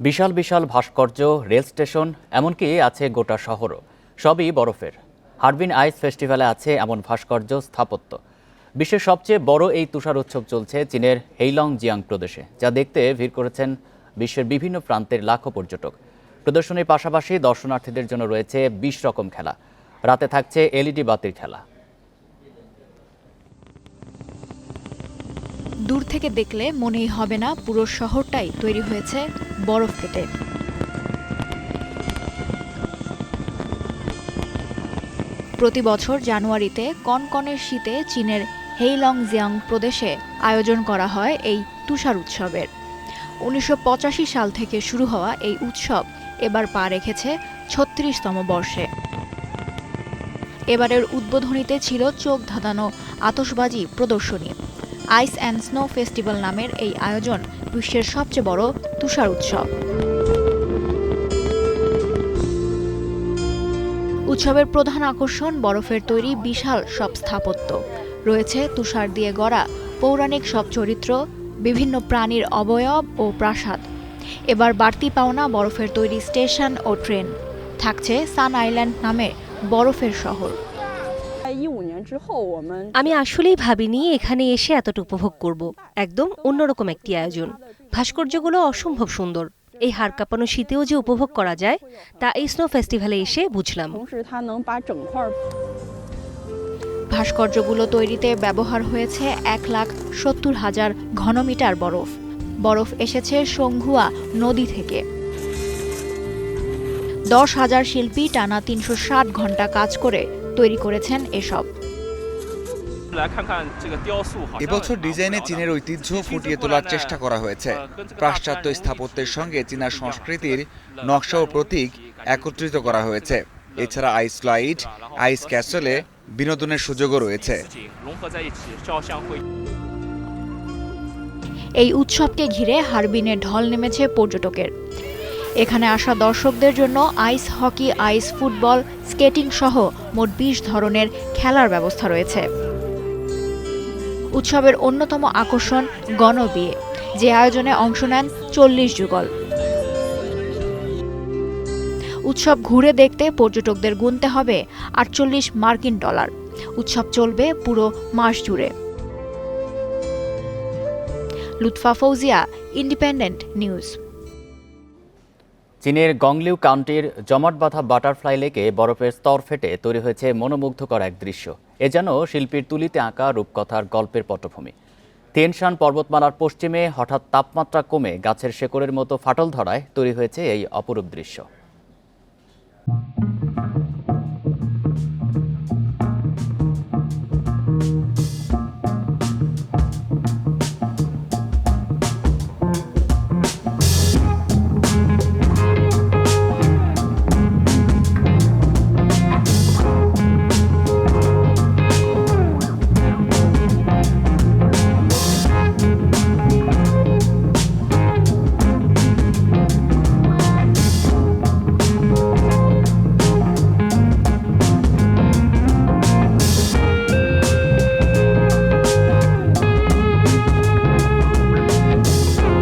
বিশাল বিশাল ভাস্কর্য, rail station, এমনকি আছে গোটা শহরও, সবই বরফের। হারবিন আইস ফেস্টিভ্যালে আছে এমন ভাস্কর্য স্থাপত্য। বিশ্বের সবচেয়ে বড় এই তুষার উৎসব চলছে চীনের হেইলং জিয়াং প্রদেশে, যা দেখতে ভিড় করেছেন বিশ্বের বিভিন্ন প্রান্তের লাখো পর্যটক। প্রদর্শনীর পাশাপাশি দর্শনার্থীদের জন্য রয়েছে 20 রকম খেলা। রাতে থাকছে এলইডি বাতির খেলা। দূর থেকে দেখলে মনেই হবে না পুরো শহরটাই তৈরি হয়েছে বরফ কেটে। প্রতি বছর জানুয়ারিতে কনকনের শীতে চীনের হেইলং জিয়াং প্রদেশে আয়োজন করা হয় এই তুষার উৎসবের। 1985 সাল থেকে শুরু হওয়া এই উৎসব এবার পা রেখেছে 36তম বর্ষে। এবারের উদ্বোধনীতে ছিল চোখ ধাঁধানো আতশবাজি প্রদর্শনী। আইস অ্যান্ড স্নো ফেস্টিভ্যাল নামের এই আয়োজন বিশ্বের সবচেয়ে বড় তুষার উৎসব। উৎসবের প্রধান আকর্ষণ বরফের তৈরি বিশাল সব স্থাপত্য। রয়েছে তুষার দিয়ে গড়া পৌরাণিক সব চরিত্র, বিভিন্ন প্রাণীর অবয়ব ও প্রাসাদ। এবার বাড়তি পাওনা বরফের তৈরি স্টেশন ও ট্রেন। থাকছে সান আইল্যান্ড নামে বরফের শহর। আমি আসলেই ভাবিনি এখানে এসে এতটা উপভোগ করব। একদম অন্যরকম একটি আয়োজন। ভাস্কর্যগুলো অসম্ভব সুন্দর। এই হাড় কাঁপানো শীতেও যে উপভোগ করা যায় তা এই স্নো ফেস্টিভ্যালে এসে বুঝলাম। ভাস্কর্যগুলো তৈরিতে ব্যবহার হয়েছে 1,70,000 ঘনমিটার বরফ। বরফ এসেছে সংঘুয়া নদী থেকে। 10,000 শিল্পী টানা 360 ঘন্টা কাজ করে তৈরি করেছেন এসব। এবছর ডিজাইনে চীনের ঐতিহ্য ফুটিয়ে তোলার চেষ্টা করা হয়েছে। পাশ্চাত্য স্থাপত্যের সঙ্গে চীনা সংস্কৃতির নকশা ও প্রতীক একত্রিত করা হয়েছে। এছাড়া আইস লাইট, আইস ক্যাসেলে বিনোদনের সুযোগও রয়েছে। এই উৎসবকে ঘিরে হারবিনে ঢল নেমেছে পর্যটকের। এখানে আসা দর্শকদের জন্য আইস হকি, আইস ফুটবল, স্কেটিং সহ মোট 20 ধরনের খেলার ব্যবস্থা রয়েছে। উৎসবের অন্যতম আকর্ষণ গণবিয়ে, যে আয়োজনে অংশ নেন 40 যুগল। উৎসব ঘুরে দেখতে পর্যটকদের গুনতে হবে $48। উৎসব চলবে পুরো মাস জুড়ে। Lutfa Fouzia, independent news. চীনের গংলিউ কাউন্টির জমাট বাঁধা বাটারফ্লাই লেকে বরফের স্তর ফেটে তৈরি হয়েছে মনোমুগ্ধকর এক দৃশ্য। এ যেন শিল্পীর তুলিতে আঁকা রূপকথার গল্পের পটভূমি। তিয়েনশান পর্বতমালার পশ্চিমে হঠাৎ তাপমাত্রা কমে গাছের শেকড়ের মতো ফাটল ধরায় তৈরি হয়েছে এই অপরূপ দৃশ্য।